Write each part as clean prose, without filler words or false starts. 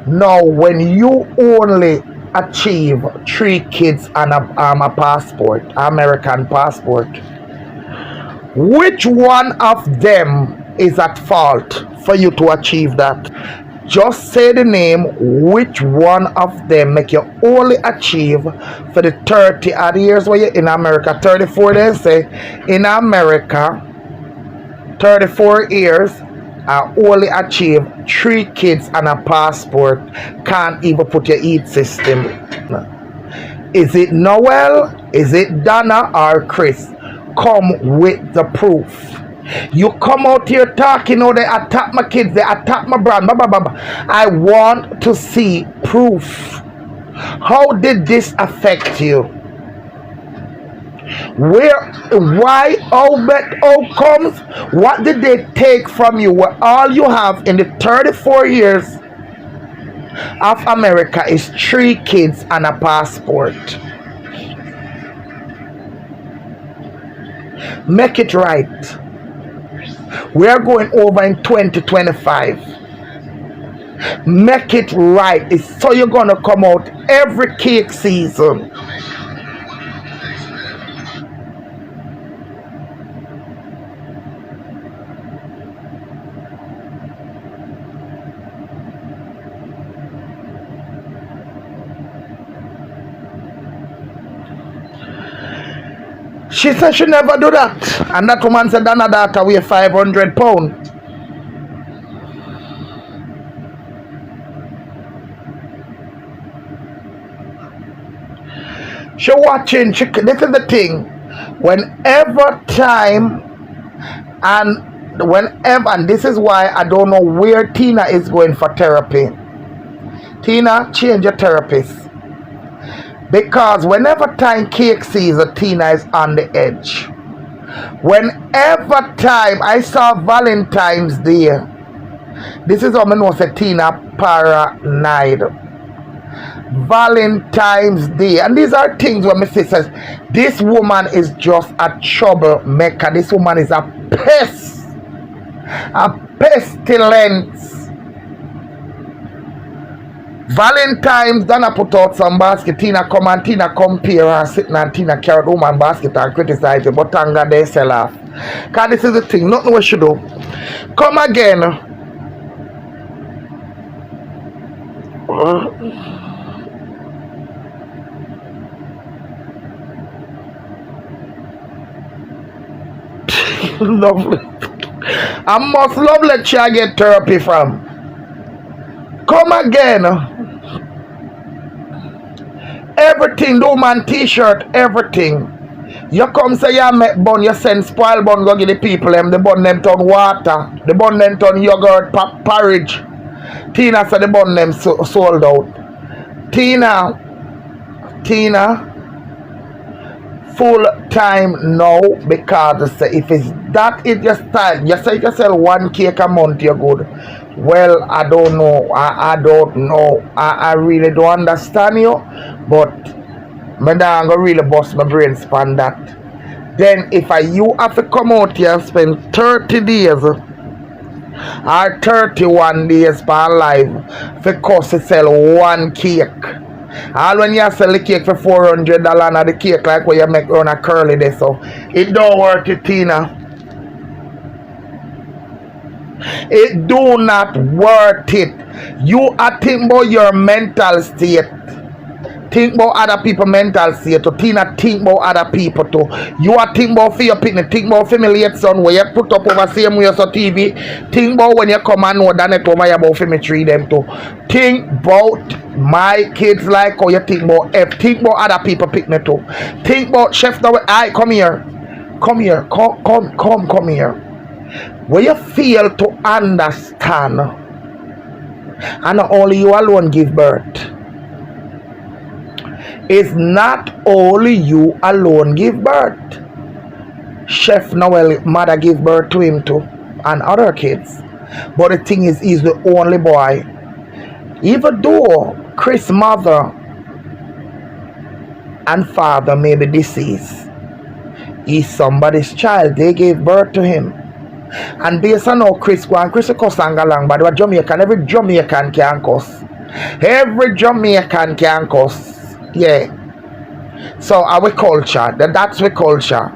Now, when you only achieve 3 kids and a passport, American passport, which one of them is at fault for you to achieve that? Just say the name, which one of them make you only achieve for the 30 odd years where you're in America. 34 they say in America, 34 years, I only achieve 3 kids and a passport. Can't even put your EAT system. Is it Noel? Is it Donna or Chris? Come with the proof. You come out here talking, oh, they attack my kids, they attack my brand, blah, blah, blah, blah. I want to see proof. How did this affect you? Where, why, how comes? What did they take from you? Where all you have in the 34 years of America is 3 kids and a passport. Make it right. We are going over in 2025. Make it right. It's so you're gonna come out every cake season. She said she never do that. And that woman said Donna daughter weigh 500 pounds. She watching, this is the thing. Whenever and this is why I don't know where Tina is going for therapy. Tina, change your therapist. Because whenever time cake season, Tina is on the edge. Whenever time I saw Valentine's Day, this is how I know say Tina paranoid. Valentine's Day, and these are things where my sister says, this woman is just a troublemaker. This woman is a pest, a pestilence. Valentine's, Donna put out some basket. Tina come and Tina compare and sitting and Tina carry the woman basket and criticize it. But thank God they sell off. Because this is the thing. Nothing we should do. Come again. Lovely. I must love let you get therapy from. Come again. Everything, do man t-shirt, everything. You come say you make bun, you send spoil bun, go give the people them, the bun them turn water, the bun them turn yogurt, porridge. Tina said the bun them sold out. Tina, full time now, because if it's that is your style, you say you sell 1 cake a month, you're good. Well, I don't know. I don't know. I really don't understand you. But I'm gonna really bust my brain span that. Then if you have to come out here and spend 30 days or 31 days per life because to sell 1 cake. All when you sell the cake for $400 and the cake like where you make on a curly day, so it don't work it, Tina. It do not worth it. You are think about your mental state. Think about other people mental state. To Tina think about other people too. You are think about for your picnic. Think about family yet son where you put up over same way so TV. Think about when you come and know that it over you about family tree them too. Think about my kids like how you think about think about other people picnic too. Think about chef now. I come here. Come here. Come here. Where you fail to understand, and only you alone give birth. It's not only you alone give birth. Chef Noel mother give birth to him too, and other kids. But the thing is, he's the only boy. Even though Chris' mother and father may be deceased, he's somebody's child. They gave birth to him. And based on how Chris go and Chris cuss and go along, but Jamaican, every Jamaican can cuss. Every Jamaican can cuss. Yeah. So our culture, that's our culture.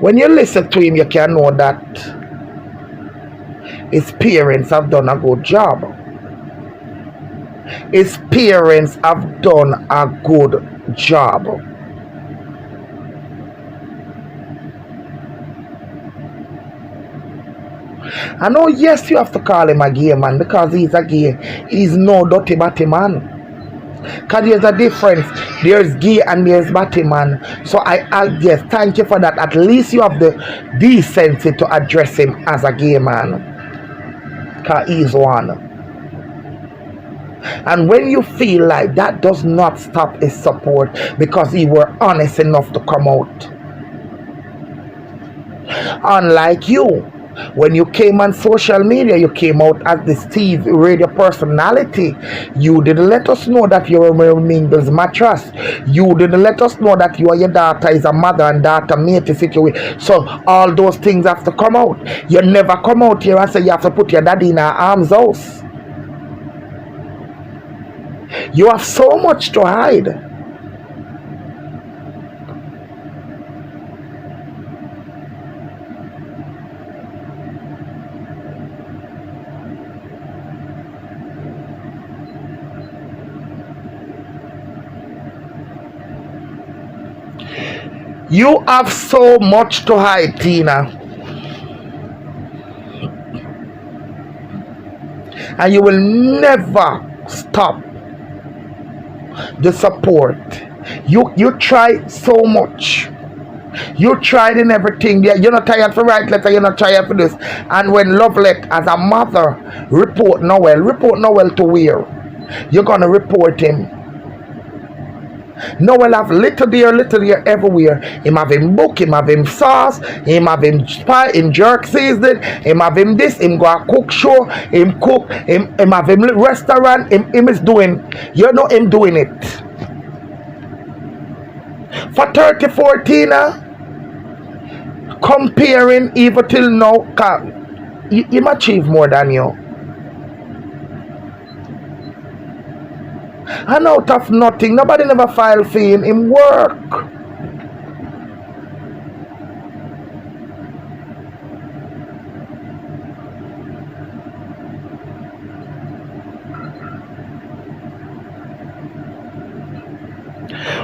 When you listen to him, you can know that his parents have done a good job. His parents have done a good job. I know, yes, you have to call him a gay man because he's a gay. He's no dirty batty man. Because there's a difference. There's gay and there's batty man. So yes, thank you for that. At least you have the decency to address him as a gay man. Because he's one. And when you feel like that does not stop his support because he were honest enough to come out. Unlike you, when you came on social media, you came out as the Steve radio personality. You didn't let us know that you were Mingle's mattress. You didn't let us know that you and your daughter is a mother and daughter mate situation. So all those things have to come out. You never come out here and say you have to put your daddy in her arms house. You have so much to hide. You have so much to hide, Tina. And you will never stop the support. You try so much. You tried in everything. You're not tired for write letter, you're not tired for this. And when Lovelet as a mother report Noel to where? You're gonna report him. Noel have little there everywhere. Him have him book, him have him sauce, him have him pie, him jerk season, him have him this, him go a cook show, him cook, him have him restaurant, him is doing, you know him doing it. For 34 Tina, comparing even till now, him achieve more than you. And out of nothing, nobody never file for him work.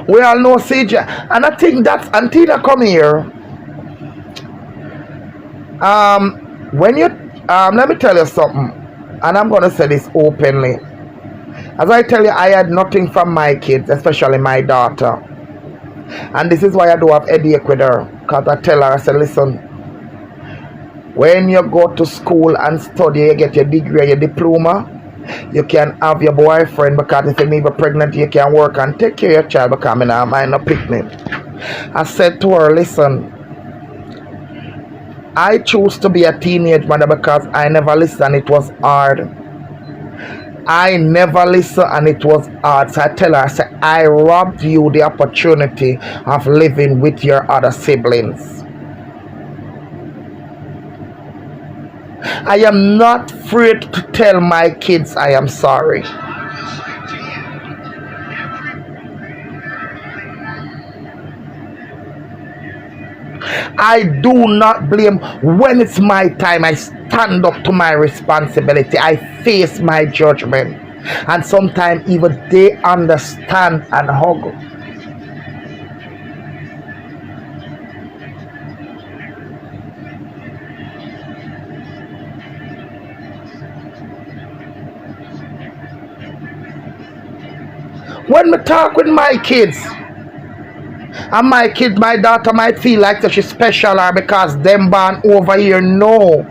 We all know CJ, and I think that's Antina come here. When you let me tell you something, and I'm gonna say this openly. As I tell you, I had nothing from my kids, especially my daughter. And this is why I do have headache with her. Because I tell her, I said, listen, when you go to school and study, you get your degree, your diploma, you can have your boyfriend, because if you may be pregnant, you can work and take care of your child, because I don't mind no picnic. I said to her, listen, I choose to be a teenage mother because I never listened, it was hard. I never listened and it was hard. So I tell her, I said, I robbed you the opportunity of living with your other siblings. I am not afraid to tell my kids I am sorry. I do not blame. When it's my time, I stand up to my responsibility. I face my judgment. And sometimes even they understand and hug. When we talk with my kids, and my kid, my daughter might feel like that she's special or because them born over here. No,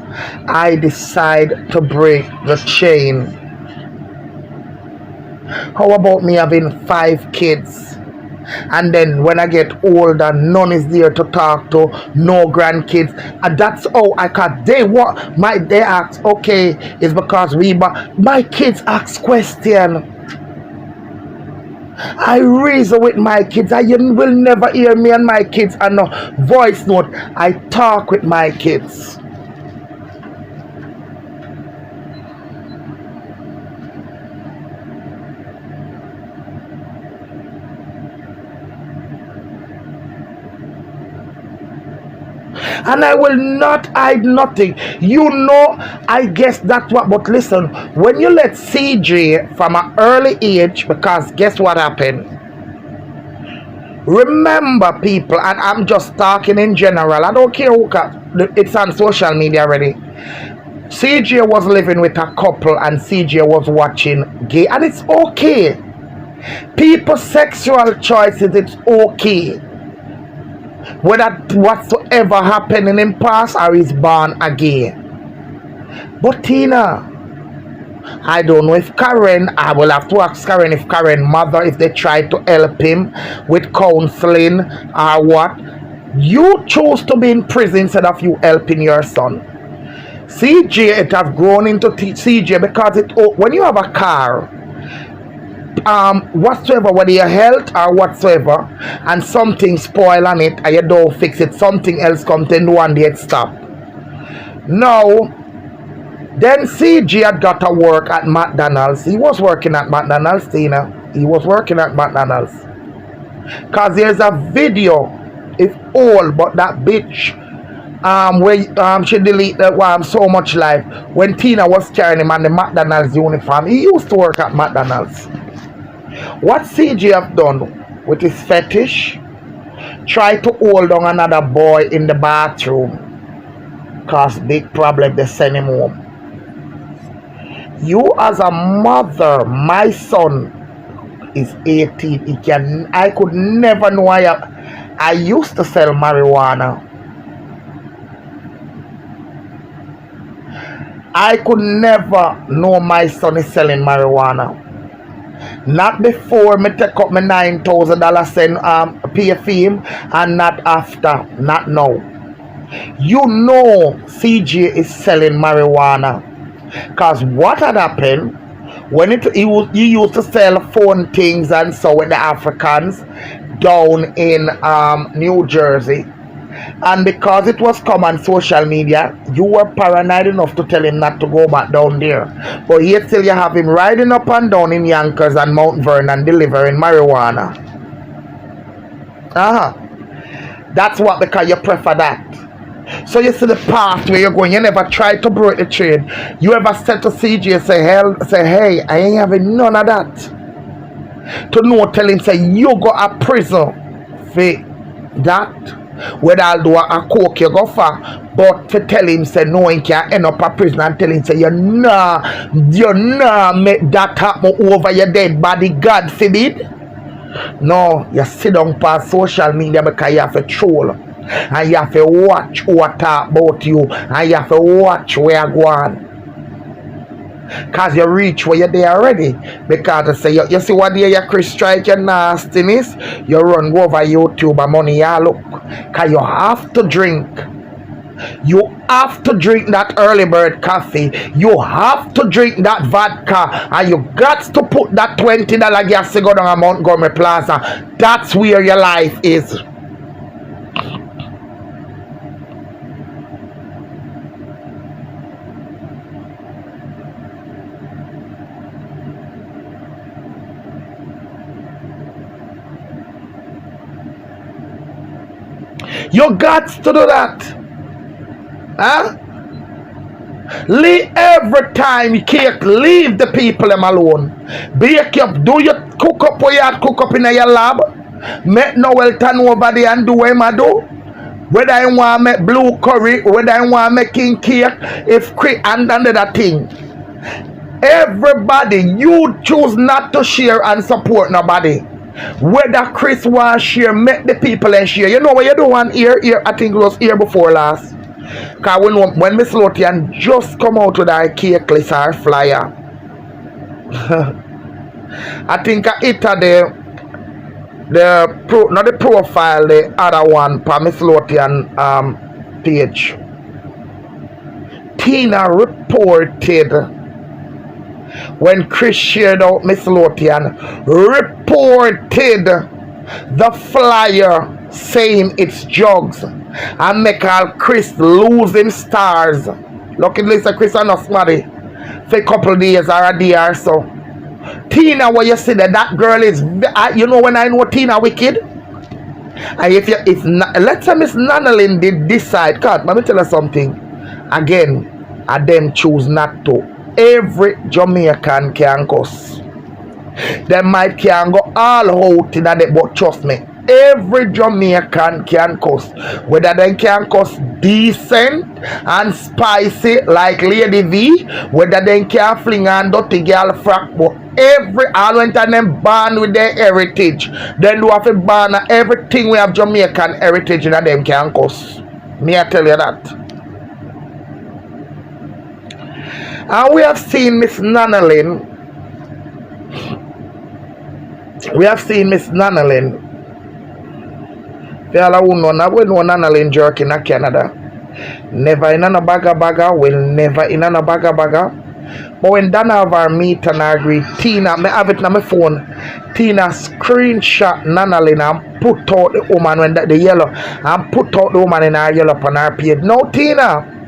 I decide to break the chain. How about me having 5 kids? And then when I get older, none is there to talk to, no grandkids. And that's how I can. They ask, okay, it's because my kids ask question. I reason with my kids. You will never hear me and my kids and no voice note. I talk with my kids. And I will not hide nothing. You know, I guess that's what, but listen, when you let CJ from an early age, because guess what happened? Remember, people, and I'm just talking in general, I don't care who it's on social media already. CJ was living with a couple and CJ was watching gay, and it's okay. People's sexual choices, it's okay. Whether whatsoever happened in him past or he's born again. But Tina, I don't know if Karen, I will have to ask Karen if Karen mother, if they try to help him with counseling or what. You choose to be in prison instead of you helping your son. CJ, it have grown into CJ because when you have a car, whatsoever, whether your health or whatsoever, and something spoil on it and you don't fix it, something else comes in one day it stop. Now, then CJ had got to work at McDonald's. He was working at McDonald's, Tina. He was working at McDonald's. Because there's a video, it's old, but that bitch, where she deleted so much life. When Tina was carrying him on the McDonald's uniform, he used to work at McDonald's. What CJ have done with his fetish, try to hold on another boy in the bathroom, cause big problem, they send him home. You as a mother, my son is 18. I could never know I used to sell marijuana. I could never know my son is selling marijuana. Not before me take up my $9,000 send pay fee, and not after, not now. You know CJ is selling marijuana. Cause what had happened when he used to sell phone things and so with the Africans down in New Jersey. And because it was common social media, you were paranoid enough to tell him not to go back down there. But yet still you have him riding up and down in Yonkers and Mount Vernon delivering marijuana. That's what, because you prefer that. So you see the path where you're going, you never try to break the trade. You ever said to CJ, say, hey, I ain't having none of that. To know, tell him, say, you go to prison for that. Whether I'll do a coke you go for, but to tell him say no, he can't end up a prison, and tell him say you nah make that happen over your dead body, God forbid. No, you sit down past social media because you have to troll and you have to watch who talk about you and you have to watch where you go on. Cause you reach where you're there already. Because they say you see what day Chris strike your nastiness, you run go over YouTube and money you look. Cause you have to drink. You have to drink that early bird coffee. You have to drink that vodka. And you got to put that $20 gas to go down a Montgomery Plaza. That's where your life is. You got to do that. Leave every time you cake, leave the people them alone. Bake up, do your cook up where you cook up in your lab. Make Noel turn over there and do what I do. Whether I want to make blue curry, whether I want to make king cake, if and another thing. Everybody, you choose not to share and support nobody. Whether Chris wants share, make the people and share. You know what you do on here? I think it was here before last. Because when Miss Lotian just come out with her cake list or flyer, I think I hit not the profile, the other one for Miss Lotian page. Tina reported. When Chris shared out Miss Lotian, reported the flyer saying it's drugs and make all Chris losing stars. Look at Lisa Chris and us money for a couple of days or a day or so. Tina, what you see that girl is, you know when I know Tina wicked? And let's say Miss Nanalyn did decide, God, let me tell you something. Again, and them choose not to. Every Jamaican can cuss. They might can go all out in that, but trust me, every Jamaican can cuss. Whether they can cuss decent and spicy like Lady V, whether they can fling and dirty girl frack, but all went and them born with their heritage. Then do have to ban everything we have Jamaican heritage in them can cuss. Me I tell you that. And we have seen Miss Nanalyn. Y'all who know Nanalyn jerk in Canada. Never in a bagga, will never in a bagga. But when Dana have our meet and I agree, Tina, I have it on my phone. Tina screenshot Nanalyn and put out the woman when the yellow and put out the woman in her yellow on her page. No, Tina.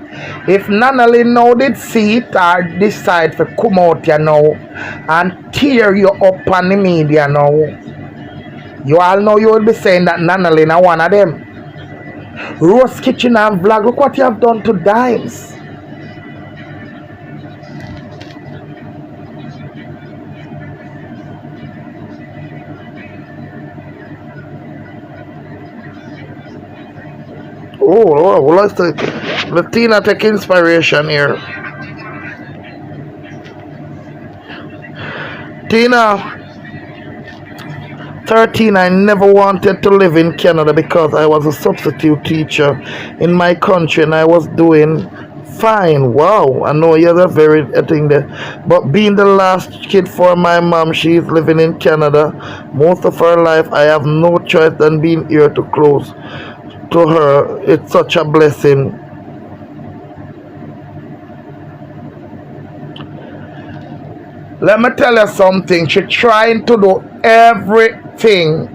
If Nanalyn now did see it or decide to come out here now and tear you up on the media now, you all know you will be saying that Nanalyn are one of them. Rose Kitchen and Vlog, look what you have done to Dimes. Oh, let's take Tina take inspiration here. Tina, 13, I never wanted to live in Canada because I was a substitute teacher in my country and I was doing fine. Wow, I know you're a very thing there. But being the last kid for my mom, she's living in Canada most of her life. I have no choice than being here to close to her. It's such a blessing. Let me tell you something. She's trying to do everything.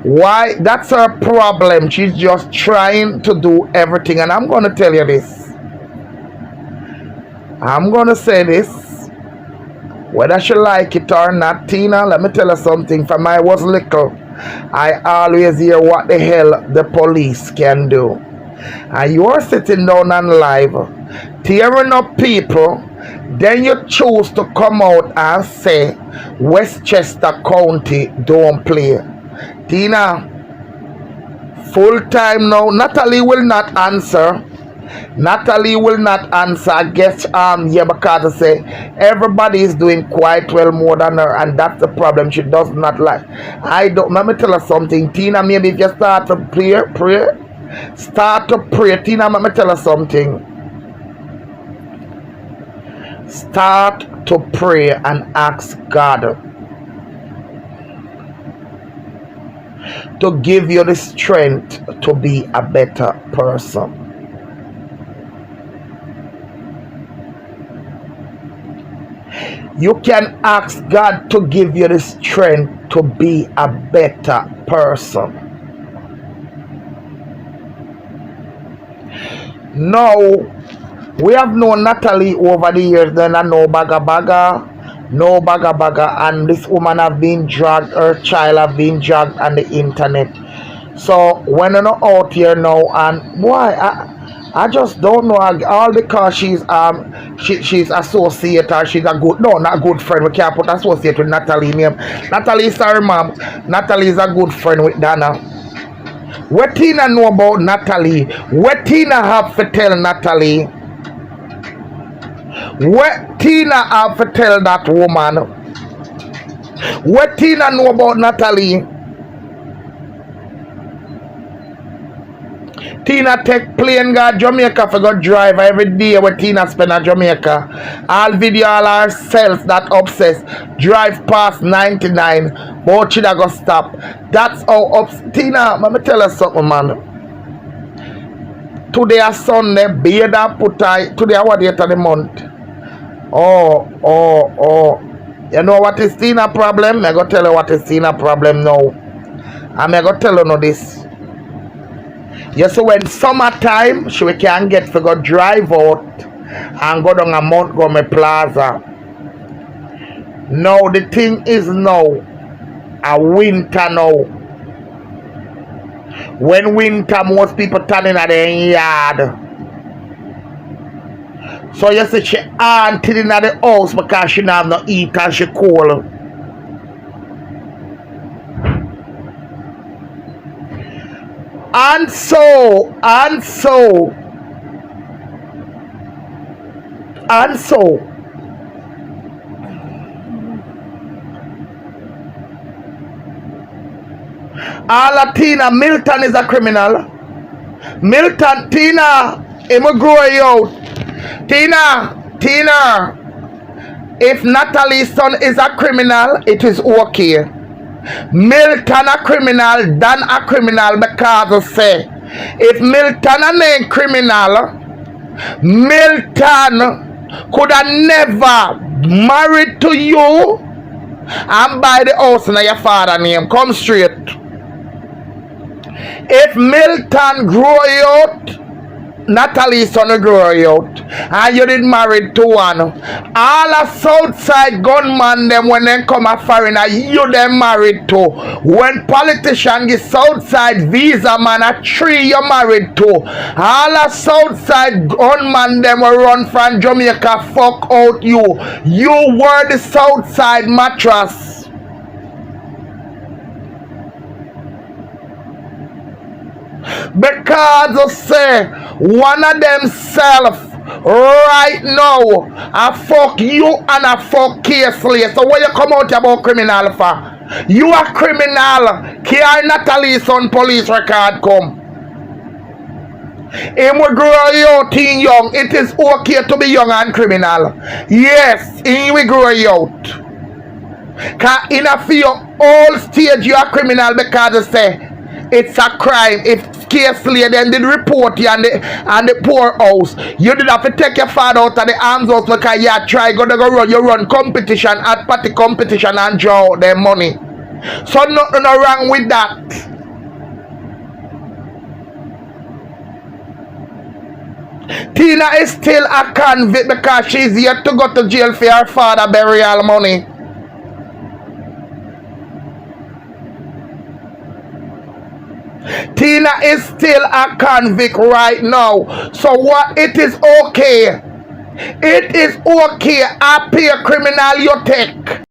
Why? That's her problem. She's just trying to do everything. And I'm going to tell you this. I'm going to say this. Whether she like it or not, Tina, let me tell you something. From I was little, I always hear what the hell the police can do. And you are sitting down on live, tearing up people, then you choose to come out and say Westchester County don't play. Tina, full time now. Natalie will not answer. I guess yeah, because I say everybody is doing quite well more than her, and that's the problem. She does not like. Let me tell her something, Tina. Maybe if you start to pray. Tina, let me tell her something. Start to pray and ask God to give you the strength to be a better person. You can ask God to give you the strength to be a better person. Now, we have known Natalie over the years, then I know Baga, and this woman have been dragged, her child have been dragged on the internet. So when you're not out here now, and boy, I just don't know, all because she's associate or she's a good, no, not a good friend. We can't put associate with Natalie name. Natalie, sorry ma'am, Natalie is a good friend with Dana. What Tina know about Natalie? What Tina have to tell Natalie? What Tina have to tell that woman? What Tina know about Natalie? Tina take plane go Jamaica for go drive every day where Tina spend at Jamaica. All video all herself that obsessed. Drive past 99. But she go stop. That's how Tina, let me tell you something, man. Today is Sunday, Beda put today what date of the month? Oh. You know what is Tina problem? I go tell you what is Tina problem now. And I go tell you now this. You see, when summertime, we can get to go drive out and go down a Montgomery Plaza. Now, the thing is now, a winter now. When winter, most people turning at their yard. So you see she auntie in the house because she not have no eat and she cold. And so Tina Milton is a criminal. Milton, Tina, him will grow you out. Tina, if Natalie's son is a criminal, it is okay. Milton a criminal, Dan a criminal because of say, if Milton a name criminal, Milton could have never married to you and buy the house in your father's name. Come straight. If Milton grow you out, Natalie's son will grow you out. And you did married to one. All a Southside gunman them when they come a foreigner, you them married to. When politician get Southside visa man a tree you married to. All a Southside gunman them will run from Jamaica fuck out you. You were the Southside mattress. Because of say one of them self right now I fuck you and I fuck Casely. So what you come out about criminal for? You a criminal. Care Natalie's son police record come. Him will grow you out teen young. It is okay to be young and criminal. Yes, he will grow you out. Cause in a few old stage you are criminal because they say it's a crime. If Casely then did report you and the poorhouse, you did have to take your father out of the arms house because you try go run. You run competition at party competition and draw their money. So nothing wrong with that. Tina is still a convict because she's yet to go to jail for her father burial money. Tina is still a convict right now. So what? It is okay. It is okay. I pay a criminal you take.